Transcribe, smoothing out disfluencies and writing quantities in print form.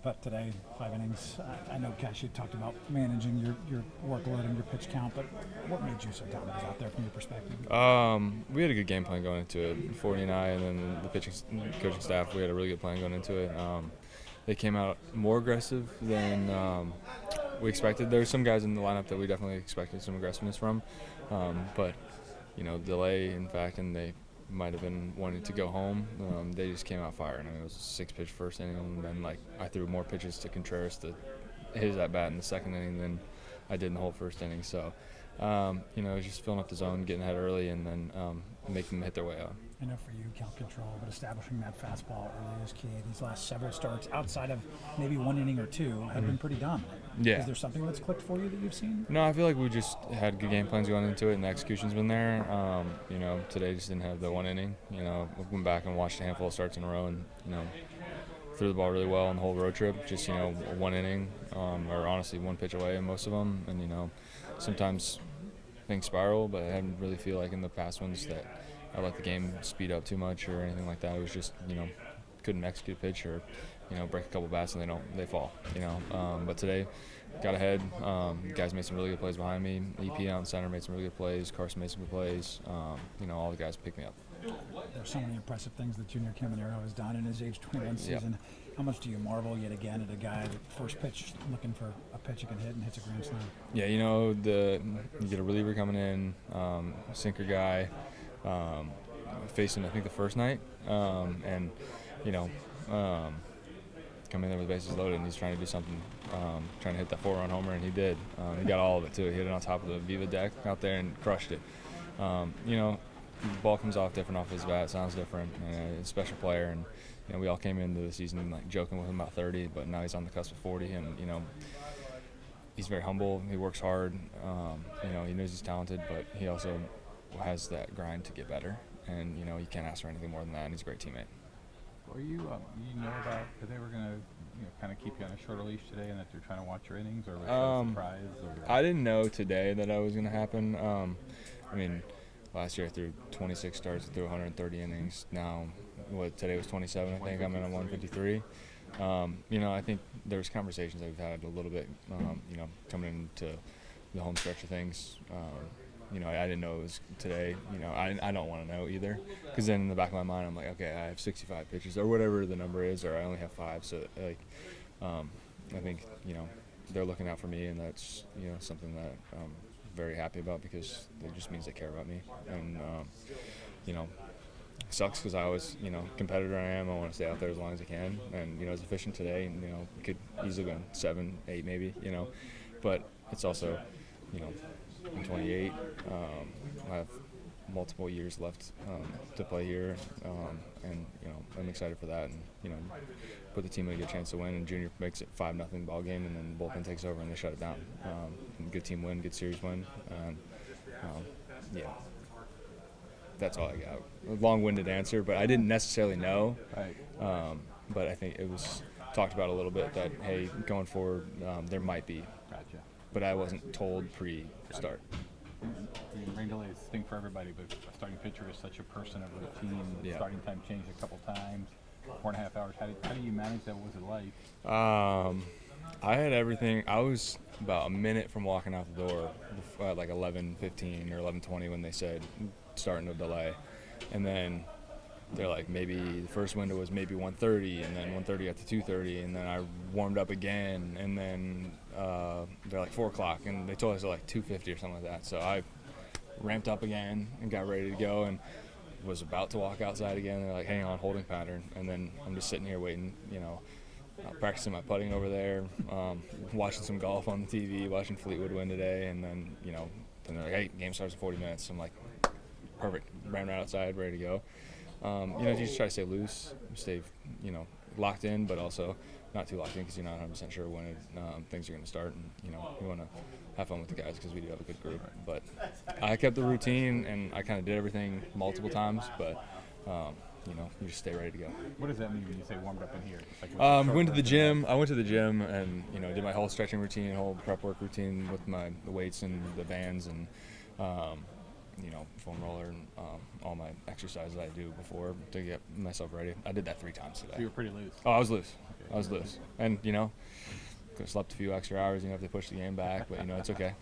but today, 5 innings. I know, Cash, you talked about managing your workload and your pitch count, but what made you so dominant out there from your perspective? We had a good game plan going into it. 40 and I, and then the coaching staff, we had a really good plan going into it. They came out more aggressive than we expected. There were some guys in the lineup that we definitely expected some aggressiveness from, but delay, in fact, and they might have been wanting to go home. They just came out firing. I mean, it was a 6-pitch first inning, and then I threw more pitches to Contreras to his at bat in the second inning than I did in the whole first inning. So, it was just filling up the zone, getting ahead early, and then making them hit their way out. I know for you, count control, but establishing that fastball early is key. These last several starts, outside of maybe 1 inning or 2, have been pretty dominant. Yeah. Is there something that's clicked for you that you've seen? No, I feel like we just had good game plans going into it, and the execution's been there. Today just didn't have the 1 inning. We went back and watched a handful of starts in a row, and threw the ball really well on the whole road trip. Just 1 inning, or honestly 1 pitch away in most of them, and sometimes things spiral, but I didn't really feel like in the past ones that I let the game speed up too much or anything like that. It was just couldn't execute a pitch or break a couple bats and they fall. But today got ahead. Guys made some really good plays behind me. EP out in center made some really good plays. Carson made some good plays. All the guys picked me up. There's so many impressive things that Junior Caminero has done in his age 21 season. Yep. How much do you marvel yet again at a guy that first pitch looking for a pitch he can hit and hits a grand slam? Yeah, you get a reliever coming in, sinker guy, facing I think the first night, and coming in there with the bases loaded, and he's trying to do something, trying to hit that 4-run homer, and he did. He got all of it too. He hit it on top of the Viva deck out there and crushed it. The ball comes off different off his bat, sounds different. He's a special player, and we all came into the season joking with him about 30, but now he's on the cusp of 40, and he's very humble. He works hard. He knows he's talented, but he also has that grind to get better, and you can't ask for anything more than that. And he's a great teammate. Were you about that they were going to kind of keep you on a shorter leash today, and that they're trying to watch your innings, or was that a surprise? Or? I didn't know today that was going to happen. Last year I threw 26 starts, threw 130 innings. Now, today was 27. I think I'm in at 153. I think there's conversations that we've had a little bit. Coming into the home stretch of things. I didn't know it was today. I don't want to know either, because then in the back of my mind I'm like, okay, I have 65 pitches or whatever the number is, or I only have 5. So I think they're looking out for me, and that's something that I'm very happy about, because it just means they care about me. And it sucks because I always competitor I am. I want to stay out there as long as I can, and as efficient today. Could easily go 7, 8 maybe. But it's also I'm 28. I have multiple years left to play here, and I'm excited for that, and put the team in a good chance to win. And Junior makes it 5-0 ball game, and then the bullpen takes over and they shut it down. Good team win, good series win, and that's all I got. A long-winded answer, but I didn't necessarily know. Right. But I think it was talked about a little bit that, hey, going forward, there might be. Gotcha. But I wasn't told pre-start. Rain delays stink for everybody, but a starting pitcher is such a person of routine. Yeah. Starting time changed a couple times. 4.5 hours. How do you manage that? What was it like? I had everything. I was about a minute from walking out the door at like 11:15 or 11:20 when they said starting to delay, and then they're like, maybe the first window was maybe 1:30, and then 1:30 got to 2:30, and then I warmed up again, and then they're like 4 o'clock, and they told us at like 2:50 or something like that. So I ramped up again and got ready to go, and was about to walk outside again. They're like, hang on, holding pattern, and then I'm just sitting here waiting, practicing my putting over there, watching some golf on the TV, watching Fleetwood win today, and then then they're like, hey, game starts in 40 minutes. I'm like, perfect, ran right outside, ready to go. You just try to stay loose, stay, locked in, but also not too locked in, because you're not 100% sure when things are going to start. And, you want to have fun with the guys, because we do have a good group. But I kept the routine, and I kind of did everything multiple times, but, you just stay ready to go. What does that mean when you say warmed up in here? Went to the gym. I went to the gym and, did my whole stretching routine, whole prep work routine with the weights and the bands, and foam roller and all my exercises I do before to get myself ready. I did that 3 times today. So you were pretty loose. Oh, I was loose. Okay. I was loose. And, could have slept a few extra hours, if they pushed the game back, but, it's okay.